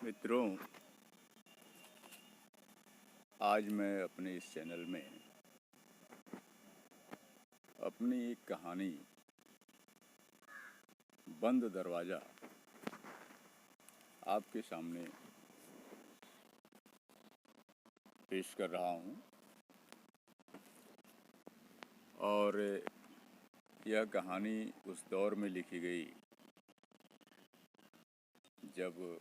मित्रों, आज मैं अपने इस चैनल में अपनी एक कहानी बंद दरवाज़ा आपके सामने पेश कर रहा हूँ। और यह कहानी उस दौर में लिखी गई जब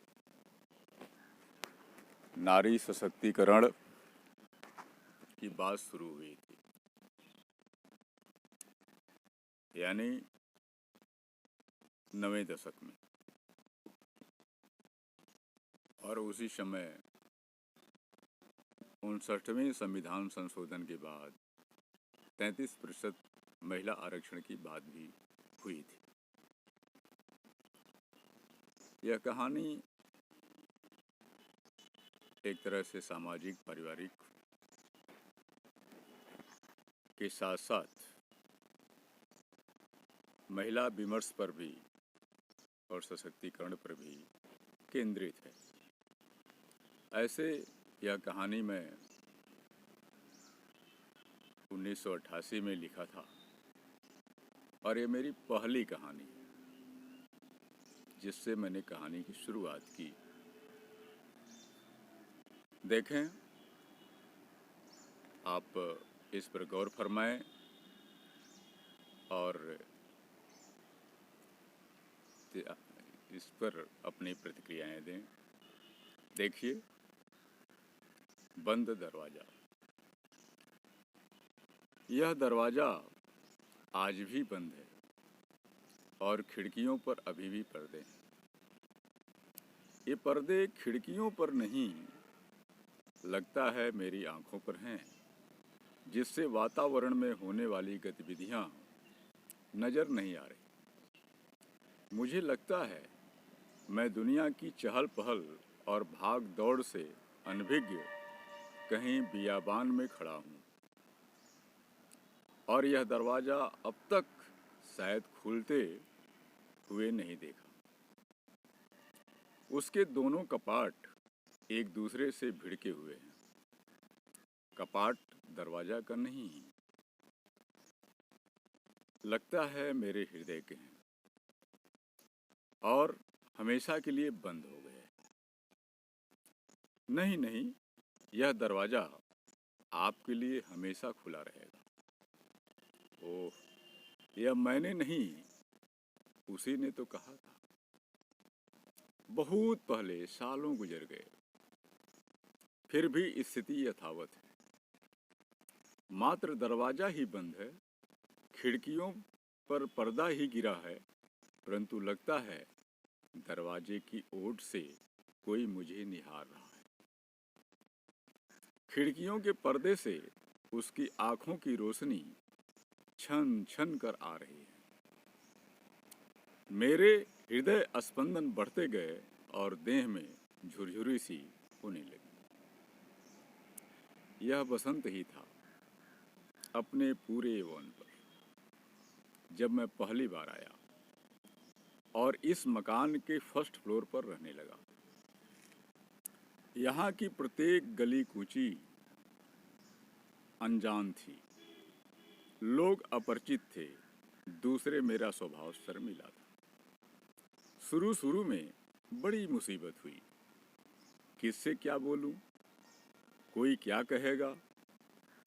नारी सशक्तिकरण की बात शुरू हुई थी, यानी 9वें दशक में। और उसी समय 59वें संविधान संशोधन के बाद 33% महिला आरक्षण की बात भी हुई थी। यह कहानी एक तरह से सामाजिक पारिवारिक के साथ साथ महिला विमर्श पर भी और सशक्तिकरण पर भी केंद्रित है। ऐसे यह कहानी मैं 1988 में लिखा था और ये मेरी पहली कहानी है जिससे मैंने कहानी की शुरुआत की। देखें, आप इस पर गौर फरमाएं और इस पर अपनी प्रतिक्रियाएं दें। देखिए, बंद दरवाज़ा। यह दरवाज़ा आज भी बंद है और खिड़कियों पर अभी भी पर्दे हैं। ये पर्दे खिड़कियों पर नहीं, लगता है मेरी आंखों पर हैं, जिससे वातावरण में होने वाली गतिविधियां नज़र नहीं आ रही। मुझे लगता है मैं दुनिया की चहल पहल और भाग दौड़ से अनभिज्ञ कहीं बियाबान में खड़ा हूँ और यह दरवाज़ा अब तक शायद खुलते हुए नहीं देखा। उसके दोनों कपाट एक दूसरे से भिड़के हुए हैं। कपाट दरवाज़ा का नहीं, लगता है मेरे हृदय के हैं और हमेशा के लिए बंद हो गए। नहीं नहीं, यह दरवाज़ा आपके लिए हमेशा खुला रहेगा। ओह, यह मैंने नहीं, उसी ने तो कहा था। बहुत पहले सालों गुजर गए, फिर भी स्थिति यथावत है। मात्र दरवाज़ा ही बंद है, खिड़कियों पर पर्दा ही गिरा है, परंतु लगता है दरवाजे की ओट से कोई मुझे निहार रहा है। खिड़कियों के पर्दे से उसकी आंखों की रोशनी छन छन कर आ रही है। मेरे हृदय स्पंदन बढ़ते गए और देह में झुरझुरी सी होने लगी। यह बसंत ही था, अपने पूरे यौवन पर, जब मैं पहली बार आया और इस मकान के फर्स्ट फ्लोर पर रहने लगा। यहाँ की प्रत्येक गली कूची अनजान थी, लोग अपरिचित थे, दूसरे मेरा स्वभाव शर्मीला था। शुरू शुरू में बड़ी मुसीबत हुई। किससे क्या बोलूं, कोई क्या कहेगा,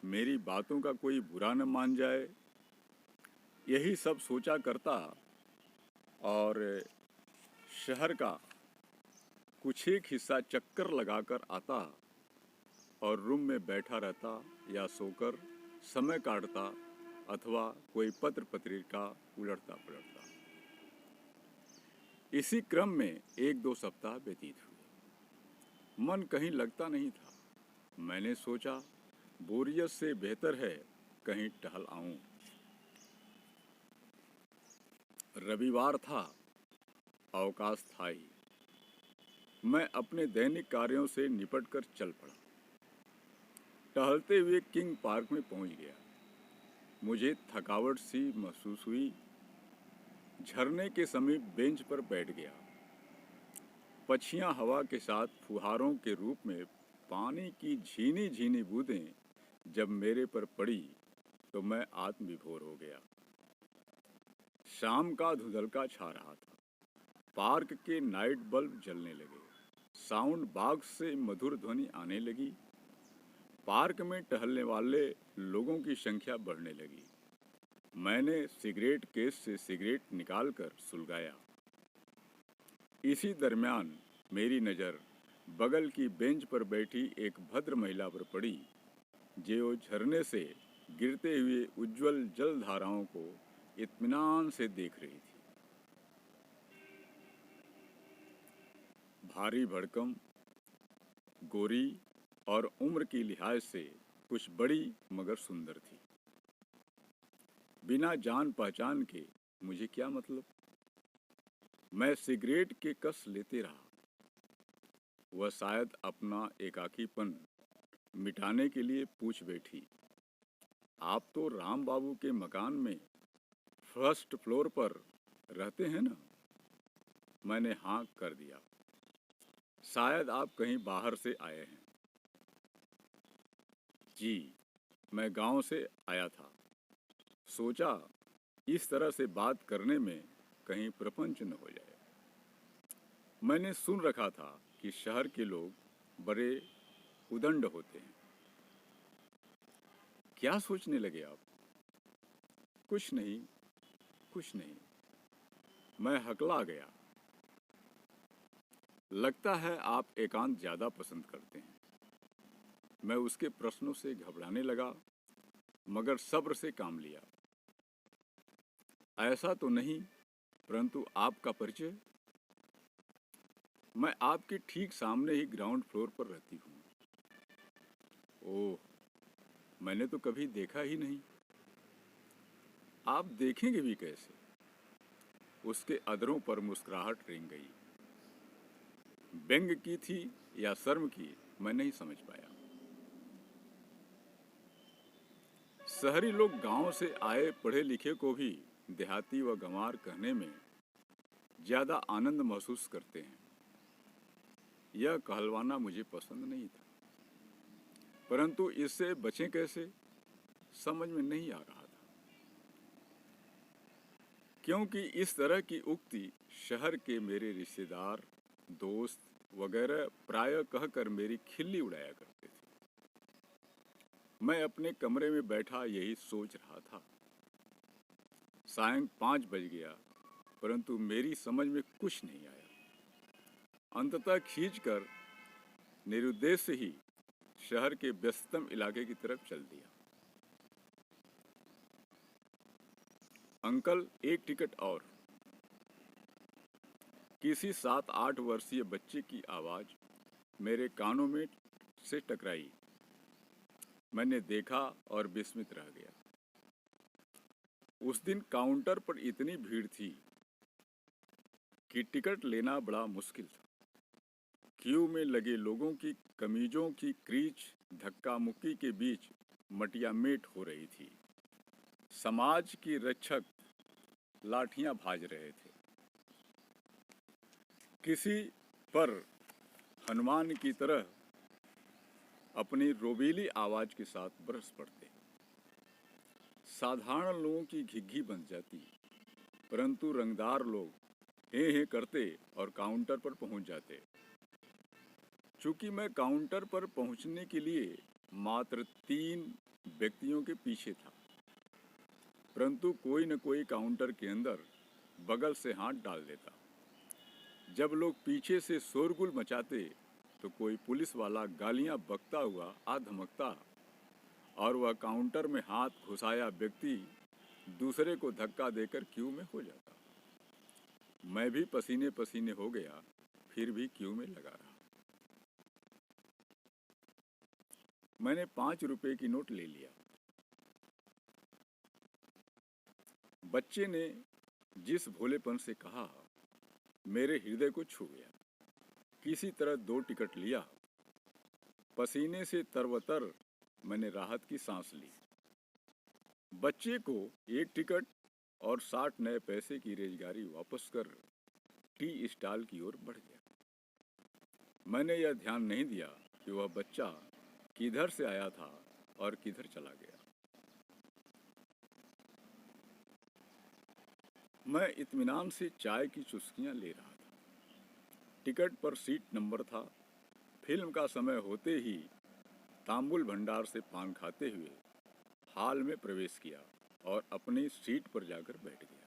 मेरी बातों का कोई बुरा न मान जाए, यही सब सोचा करता और शहर का कुछ एक हिस्सा चक्कर लगाकर आता और रूम में बैठा रहता या सोकर समय काटता अथवा कोई पत्र पत्रिका उलटता पलटता। इसी क्रम में 1-2 सप्ताह व्यतीत हुए। मन कहीं लगता नहीं था। मैंने सोचा बोरियत से बेहतर है कहीं टहल आऊं। रविवार था, अवकाश था ही। मैं अपने दैनिक कार्यों से निपटकर चल पड़ा। टहलते हुए किंग पार्क में पहुंच गया। मुझे थकावट सी महसूस हुई। झरने के समीप बेंच पर बैठ गया। पक्षियां हवा के साथ फुहारों के रूप में पानी की झीनी झीनी बूंदें जब मेरे पर पड़ी तो मैं आत्मविभोर हो गया। शाम का धुंधलका छा रहा था। पार्क के नाइट बल्ब जलने लगे। साउंड बॉक्स से मधुर ध्वनि आने लगी। पार्क में टहलने वाले लोगों की संख्या बढ़ने लगी। मैंने सिगरेट केस से सिगरेट निकालकर सुलगाया। इसी दरमियान मेरी नज़र बगल की बेंच पर बैठी एक भद्र महिला पर पड़ी, जो झरने से गिरते हुए उज्जवल जल धाराओं को इत्मीनान से देख रही थी। भारी भड़कम, गोरी और उम्र की लिहाज से कुछ बड़ी मगर सुंदर थी। बिना जान पहचान के मुझे क्या मतलब। मैं सिगरेट के कस लेते रहा। वह शायद अपना एकाकीपन मिटाने के लिए पूछ बैठी, आप तो राम बाबू के मकान में फर्स्ट फ्लोर पर रहते हैं ना? मैंने हाँ कर दिया। शायद आप कहीं बाहर से आए हैं। जी, मैं गांव से आया था। सोचा इस तरह से बात करने में कहीं प्रपंच न हो जाए। मैंने सुन रखा था कि शहर के लोग बड़े उदंड होते हैं। क्या सोचने लगे आप? कुछ नहीं, कुछ नहीं। मैं हकला गया। लगता है आप एकांत ज्यादा पसंद करते हैं। मैं उसके प्रश्नों से घबराने लगा, मगर सब्र से काम लिया। ऐसा तो नहीं, परंतु आपका परिचय? मैं आपके ठीक सामने ही ग्राउंड फ्लोर पर रहती हूँ। ओह, मैंने तो कभी देखा ही नहीं। आप देखेंगे भी कैसे? उसके अधरों पर मुस्कुराहट रेंग गई। व्यंग की थी या शर्म की, मैं नहीं समझ पाया। शहरी लोग गांव से आए पढ़े लिखे को भी देहाती व गंवार कहने में ज्यादा आनंद महसूस करते हैं। यह कहलवाना मुझे पसंद नहीं था, परंतु इससे बचें कैसे, समझ में नहीं आ रहा था। क्योंकि इस तरह की उक्ति शहर के मेरे रिश्तेदार, दोस्त वगैरह प्रायः कहकर मेरी खिल्ली उड़ाया करते थे। मैं अपने कमरे में बैठा यही सोच रहा था। सायं 5 बज गया, परंतु मेरी समझ में कुछ नहीं आया। अंततः खींचकर निरुद्देश्य ही शहर के व्यस्ततम इलाके की तरफ चल दिया। अंकल, एक टिकट और। किसी 7-8 वर्षीय बच्चे की आवाज मेरे कानों में से टकराई। मैंने देखा और विस्मित रह गया। उस दिन काउंटर पर इतनी भीड़ थी कि टिकट लेना बड़ा मुश्किल था। क्यू में लगे लोगों की कमीजों की क्रीच धक्का मुक्की के बीच मटियामेट हो रही थी। समाज की रक्षक लाठियां भाज रहे थे। किसी पर हनुमान की तरह अपनी रोबीली आवाज के साथ बरस पड़ते। साधारण लोगों की घिघी बन जाती, परंतु रंगदार लोग हे हे करते और काउंटर पर पहुंच जाते। चूंकि मैं काउंटर पर पहुंचने के लिए मात्र 3 व्यक्तियों के पीछे था, परंतु कोई न कोई काउंटर के अंदर बगल से हाथ डाल देता। जब लोग पीछे से शोरगुल मचाते तो कोई पुलिस वाला गालियां बकता हुआ आ धमकता और वह काउंटर में हाथ घुसाया व्यक्ति दूसरे को धक्का देकर क्यू में हो जाता। मैं भी पसीने पसीने हो गया, फिर भी क्यू में लगा रहा। मैंने 5 रुपए की नोट ले लिया। बच्चे ने जिस भोलेपन से कहा, मेरे हृदय को छू गया। किसी तरह 2 टिकट लिया। पसीने से तरवतर मैंने राहत की सांस ली। बच्चे को 1 टिकट और 60 नए पैसे की रेजगारी वापस कर टी स्टॉल की ओर बढ़ गया। मैंने यह ध्यान नहीं दिया कि वह बच्चा किधर से आया था और किधर चला गया। मैं इत्मीनान से चाय की चुस्कियां ले रहा था। टिकट पर सीट नंबर था। फिल्म का समय होते ही तांबुल भंडार से पान खाते हुए हॉल में प्रवेश किया और अपनी सीट पर जाकर बैठ गया।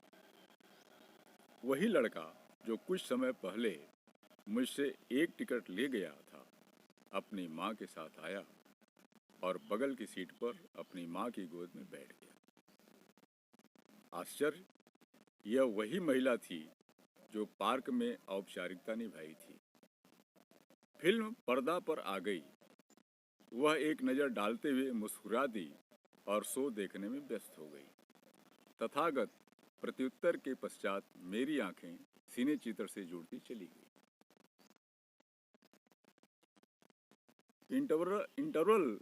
वही लड़का जो कुछ समय पहले मुझसे एक टिकट ले गया था, अपनी माँ के साथ आया और बगल की सीट पर अपनी माँ की गोद में बैठ गया। आश्चर्य, यह वही महिला थी जो पार्क में औपचारिकता निभाई थी। फिल्म पर्दा पर आ गई। वह एक नज़र डालते हुए मुस्कुरा दी और शो देखने में व्यस्त हो गई। तथागत प्रत्युत्तर के पश्चात मेरी आंखें सिने चित्र से जुड़ती चली गई। इंटरवल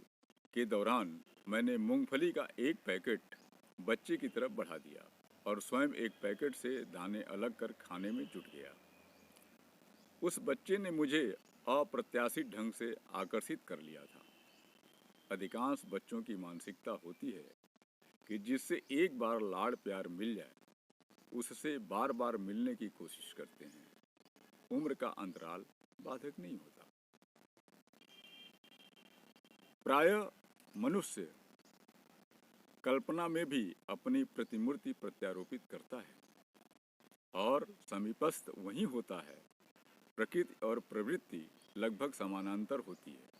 के दौरान मैंने मूंगफली का एक पैकेट बच्चे की तरफ बढ़ा दिया और स्वयं एक पैकेट से दाने अलग कर खाने में जुट गया। उस बच्चे ने मुझे अप्रत्याशित ढंग से आकर्षित कर लिया था। अधिकांश बच्चों की मानसिकता होती है कि जिससे एक बार लाड़ प्यार मिल जाए उससे बार बार मिलने की कोशिश करते हैं। उम्र का अंतराल बाधक नहीं होता। प्रायः मनुष्य कल्पना में भी अपनी प्रतिमूर्ति प्रत्यारोपित करता है और समीपस्थ वही होता है। प्रकृति और प्रवृत्ति लगभग समानांतर होती है।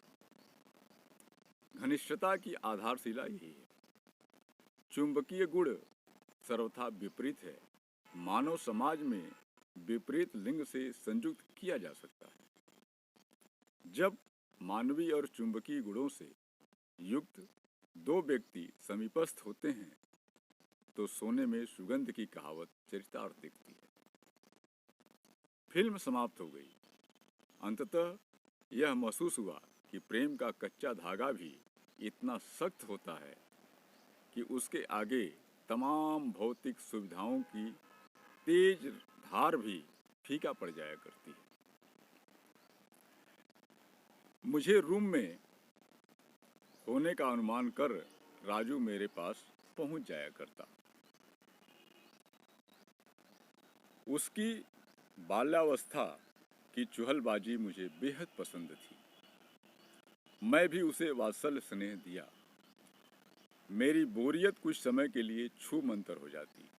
घनिष्ठता की आधारशिला यही है। चुंबकीय गुण सर्वथा विपरीत है। मानव समाज में विपरीत लिंग से संयुक्त किया जा सकता है। जब मानवीय और चुंबकीय गुणों से युक्त दो व्यक्ति समीपस्थ होते हैं तो सोने में सुगंध की कहावत चरितार्थ दिखती है। फिल्म समाप्त हो गई। अंततः यह महसूस हुआ कि प्रेम का कच्चा धागा भी इतना सख्त होता है कि उसके आगे तमाम भौतिक सुविधाओं की तेज धार भी फीका पड़ जाया करती है। मुझे रूम में होने का अनुमान कर राजू मेरे पास पहुंच जाया करता। उसकी बाल्यावस्था की चुहलबाजी मुझे बेहद पसंद थी। मैं भी उसे वात्सल्य स्नेह दिया। मेरी बोरियत कुछ समय के लिए छू मंतर हो जाती।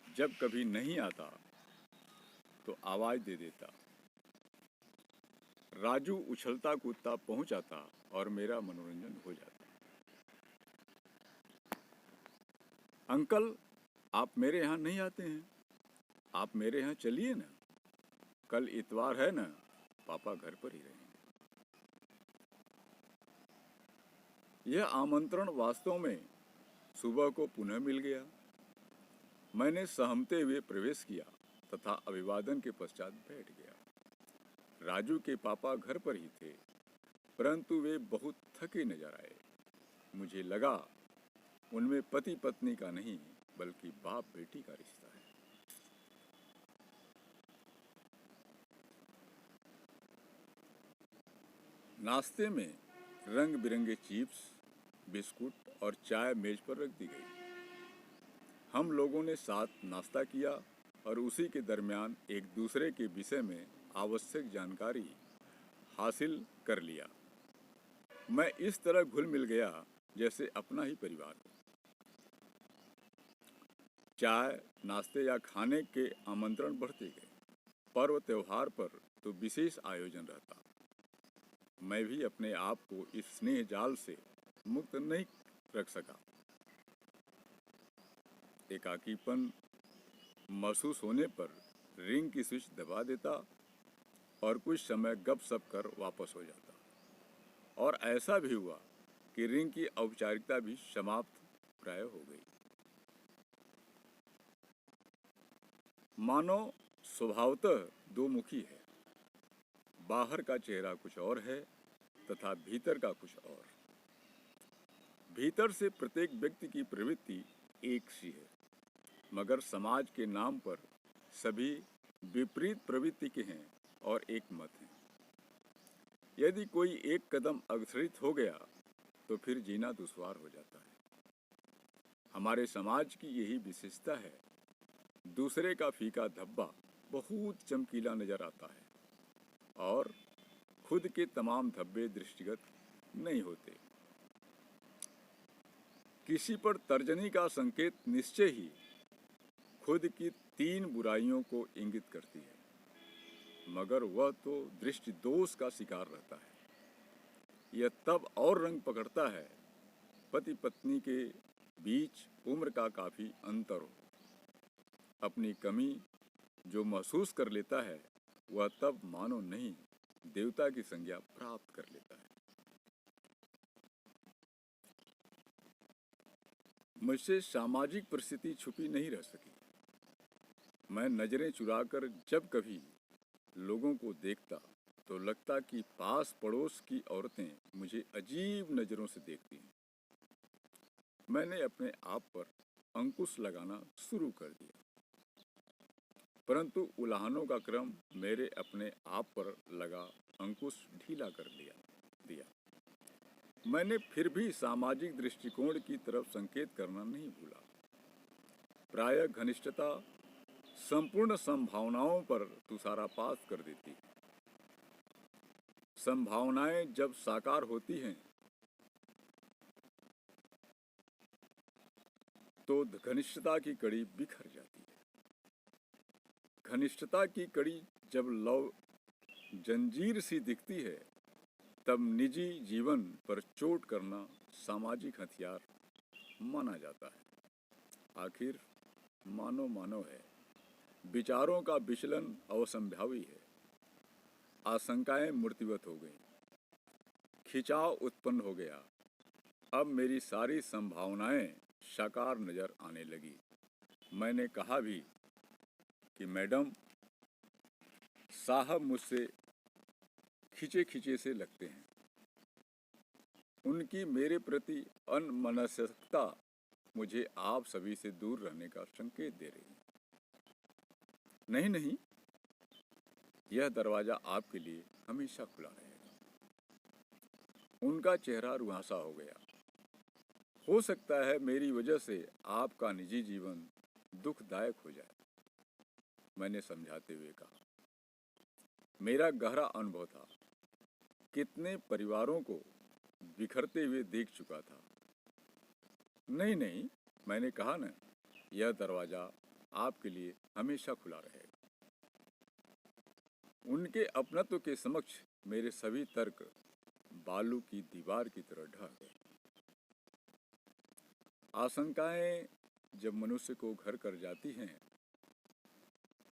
जब कभी नहीं आता तो आवाज दे देता। राजू उछलता कूदता पहुंच आता और मेरा मनोरंजन हो जाता। अंकल, आप मेरे यहाँ नहीं आते हैं? आप मेरे यहाँ चलिए ना। कल इतवार है ना, पापा घर पर ही रहेंगे। यह आमंत्रण वास्तव में सुबह को पुनः मिल गया। मैंने सहमते हुए प्रवेश किया तथा अभिवादन के पश्चात बैठ गया। राजू के पापा घर पर ही थे, परंतु वे बहुत थके नजर आए। मुझे लगा उनमें पति पत्नी का नहीं बल्कि बाप बेटी का रिश्ता है। नाश्ते में रंग बिरंगे चिप्स, बिस्कुट और चाय मेज पर रख दी गई। हम लोगों ने साथ नाश्ता किया और उसी के दरमियान एक दूसरे के विषय में आवश्यक जानकारी हासिल कर लिया। मैं इस तरह घुल मिल गया जैसे अपना ही परिवार हो। चाय, नाश्ते या खाने के आमंत्रण बढ़ते गए। पर्व त्योहार पर तो विशेष आयोजन रहता। मैं भी अपने आप को इस स्नेह जाल से मुक्त नहीं रख सका। एकाकीपन महसूस होने पर रिंग की स्विच दबा देता और कुछ समय गपशप कर वापस हो जाता। और ऐसा भी हुआ कि रिंग की औपचारिकता भी समाप्त प्राय हो गई। मानव स्वभावतः दो मुखी है। बाहर का चेहरा कुछ और है तथा भीतर का कुछ और। भीतर से प्रत्येक व्यक्ति की प्रवृत्ति एक सी है, मगर समाज के नाम पर सभी विपरीत प्रवृत्ति के हैं और एक मत हैं। यदि कोई एक कदम अग्रसरित हो गया तो फिर जीना दुश्वार हो जाता है। हमारे समाज की यही विशेषता है, दूसरे का फीका धब्बा बहुत चमकीला नजर आता है और खुद के तमाम धब्बे दृष्टिगत नहीं होते। किसी पर तर्जनी का संकेत निश्चय ही खुद की 3 बुराइयों को इंगित करती है, मगर वह तो दृष्टि दोष का शिकार रहता है। यह तब और रंग पकड़ता है पति पत्नी के बीच उम्र का काफी अंतर हो। अपनी कमी जो महसूस कर लेता है वह तब मानो नहीं देवता की संज्ञा प्राप्त कर लेता है। मुझसे सामाजिक परिस्थिति छुपी नहीं रह सकी। मैं नजरें चुराकर जब कभी लोगों को देखता तो लगता कि पास पड़ोस की औरतें मुझे अजीब नजरों से देखती हैं। मैंने अपने आप पर अंकुश लगाना शुरू कर दिया, परंतु उलाहनों का क्रम मेरे अपने आप पर लगा अंकुश ढीला कर दिया। मैंने फिर भी सामाजिक दृष्टिकोण की तरफ संकेत करना नहीं भूला। प्रायः घनिष्ठता संपूर्ण संभावनाओं पर तुषारपात कर देती है। संभावनाएं जब साकार होती हैं तो घनिष्ठता की कड़ी बिखर जाती है। घनिष्ठता की कड़ी जब लव जंजीर सी दिखती है तब निजी जीवन पर चोट करना सामाजिक हथियार माना जाता है। आखिर मानो मानो है, विचारों का विचलन असंभावी है। आशंकाएं मूर्तिवत हो गई, खिंचाव उत्पन्न हो गया। अब मेरी सारी संभावनाएं साकार नजर आने लगी। मैंने कहा भी कि मैडम साहब मुझसे खिंचे खिंचे से लगते हैं। उनकी मेरे प्रति अनमनस्कता मुझे आप सभी से दूर रहने का संकेत दे रही है। नहीं नहीं, यह दरवाजा आपके लिए हमेशा खुला रहेगा। उनका चेहरा रुहासा हो गया। हो सकता है मेरी वजह से आपका निजी जीवन दुखदायक हो जाए, मैंने समझाते हुए कहा। मेरा गहरा अनुभव था, कितने परिवारों को बिखरते हुए देख चुका था। नहीं नहीं, मैंने कहा ना, यह दरवाजा आपके लिए हमेशा खुला रहेगा। उनके अपनत्व के समक्ष मेरे सभी तर्क बालू की दीवार की तरह ढह गए। आशंकाएं जब मनुष्य को घर कर जाती हैं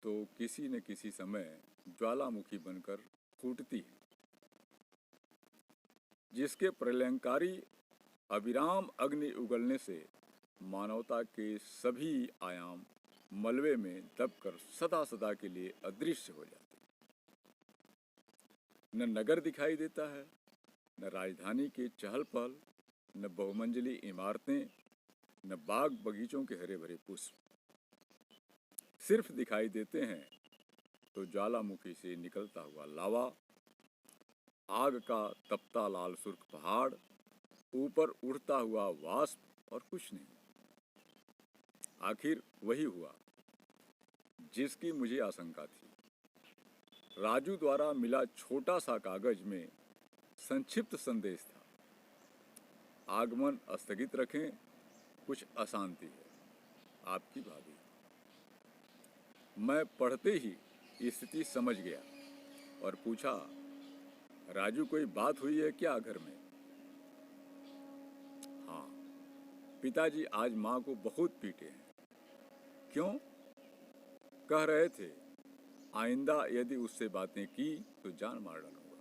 तो किसी न किसी समय ज्वालामुखी बनकर फूटती है, जिसके प्रलयंकारी अविराम अग्नि उगलने से मानवता के सभी आयाम मलबे में दबकर सदा सदा के लिए अदृश्य हो जाते। न नगर दिखाई देता है, न राजधानी के चहल पहल, न बहुमंजिली इमारतें, न बाग बगीचों के हरे भरे पुष्प। सिर्फ दिखाई देते हैं तो ज्वालामुखी से निकलता हुआ लावा, आग का तपता लाल सुर्ख पहाड़, ऊपर उड़ता हुआ वाष्प और कुछ नहीं। आखिर वही हुआ जिसकी मुझे आशंका थी। राजू द्वारा मिला छोटा सा कागज में संक्षिप्त संदेश था, आगमन स्थगित रखें, कुछ अशांति है, आपकी भाभी। मैं पढ़ते ही स्थिति समझ गया और पूछा, राजू कोई बात हुई है क्या घर में? हाँ, पिताजी आज माँ को बहुत पीटे हैं। क्यों? कह रहे थे आइंदा यदि उससे बातें की तो जान मार डालूंगा।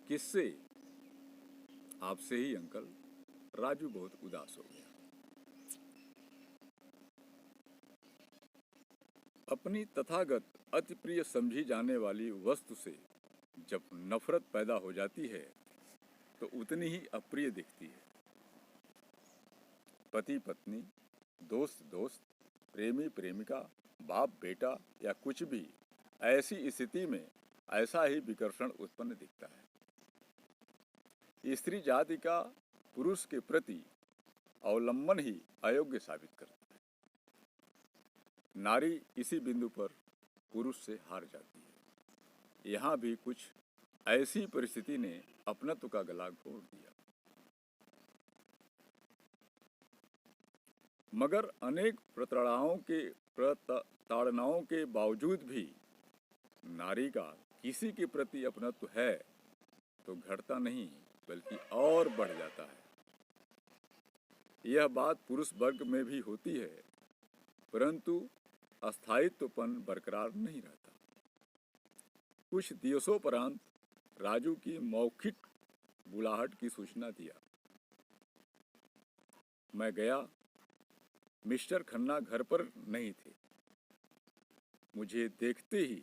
किससे? आपसे ही अंकल। राजू बहुत उदास हो गया। अपनी तथागत अति प्रिय समझी जाने वाली वस्तु से जब नफरत पैदा हो जाती है तो उतनी ही अप्रिय दिखती है। पति पत्नी, दोस्त दोस्त, प्रेमी प्रेमिका, बाप बेटा या कुछ भी, ऐसी स्थिति में ऐसा ही विकर्षण उत्पन्न दिखता है। स्त्री जाति का पुरुष के प्रति अवलंबन ही अयोग्य साबित करता है। नारी इसी बिंदु पर पुरुष से हार जाती है। यहाँ भी कुछ ऐसी परिस्थिति ने अपनत्व का गला घोट दिया। मगर अनेक प्रताड़नाओं के बावजूद भी नारी का किसी के प्रति अपनत्व है तो घटता नहीं बल्कि और बढ़ जाता है। यह बात पुरुष वर्ग में भी होती है, परंतु अस्थायित्वपन बरकरार नहीं रहता। कुछ दिवसोपरांत राजू की मौखिक बुलाहट की सूचना दिया। मैं गया। मिस्टर खन्ना घर पर नहीं थे। मुझे देखते ही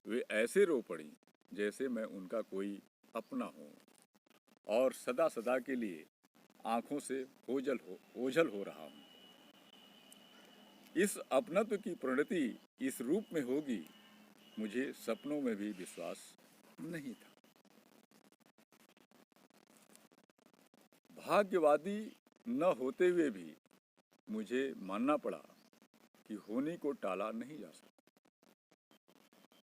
वे ऐसे रो पड़ी जैसे मैं उनका कोई अपना हूँ और सदा सदा के लिए आंखों से ओझल हो रहा हूँ। इस अपनत्व की परिणति इस रूप में होगी, मुझे सपनों में भी विश्वास नहीं था। भाग्यवादी न होते हुए भी मुझे मानना पड़ा कि होने को टाला नहीं जा सकता।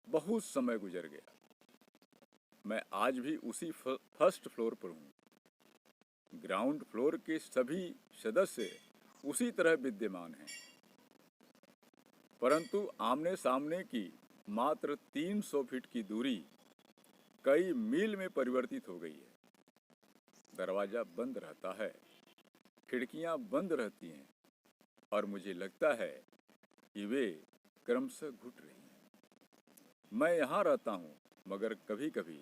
बहुत समय गुजर गया। मैं आज भी उसी फर्स्ट फ्लोर पर हूँ। ग्राउंड फ्लोर के सभी सदस्य उसी तरह विद्यमान हैं, परंतु आमने सामने की मात्र 300 फीट की दूरी कई मील में परिवर्तित हो गई है। दरवाजा बंद रहता है, खिड़कियां बंद रहती हैं और मुझे लगता है कि वे क्रमशः घुट रही हैं। मैं यहाँ रहता हूँ, मगर कभी कभी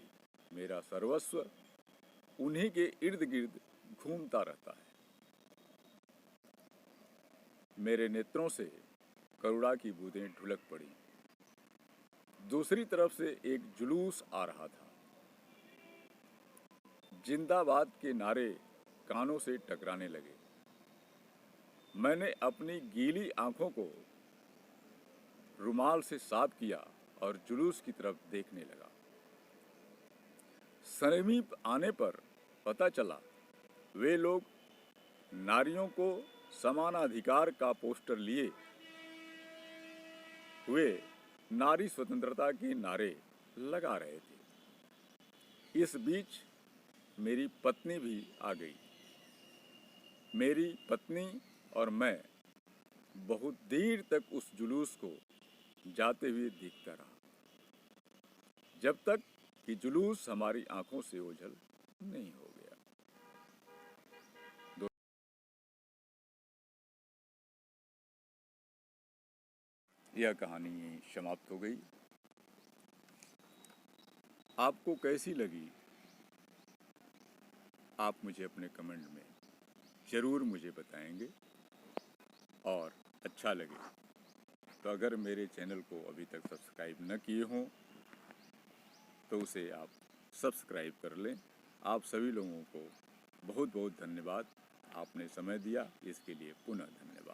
मेरा सर्वस्व उन्हीं के इर्द गिर्द घूमता रहता है। मेरे नेत्रों से करुणा की बूंदें ढुलक पड़ी। दूसरी तरफ से एक जुलूस आ रहा था। जिंदाबाद के नारे कानों से टकराने लगे। मैंने अपनी गीली आंखों को रुमाल से साफ किया और जुलूस की तरफ देखने लगा। समीप आने पर पता चला वे लोग नारियों को समानाधिकार का पोस्टर लिए हुए नारी स्वतंत्रता के नारे लगा रहे थे। इस बीच मेरी पत्नी भी आ गई। मेरी पत्नी और मैं बहुत देर तक उस जुलूस को जाते हुए देखता रहा, जब तक कि जुलूस हमारी आंखों से ओझल नहीं हो गया। यह कहानी यहीं समाप्त हो गई। आपको कैसी लगी आप मुझे अपने कमेंट में ज़रूर मुझे बताएंगे, और अच्छा लगे तो अगर मेरे चैनल को अभी तक सब्सक्राइब न किए हों तो उसे आप सब्सक्राइब कर लें। आप सभी लोगों को बहुत बहुत धन्यवाद। आपने समय दिया, इसके लिए पुनः धन्यवाद।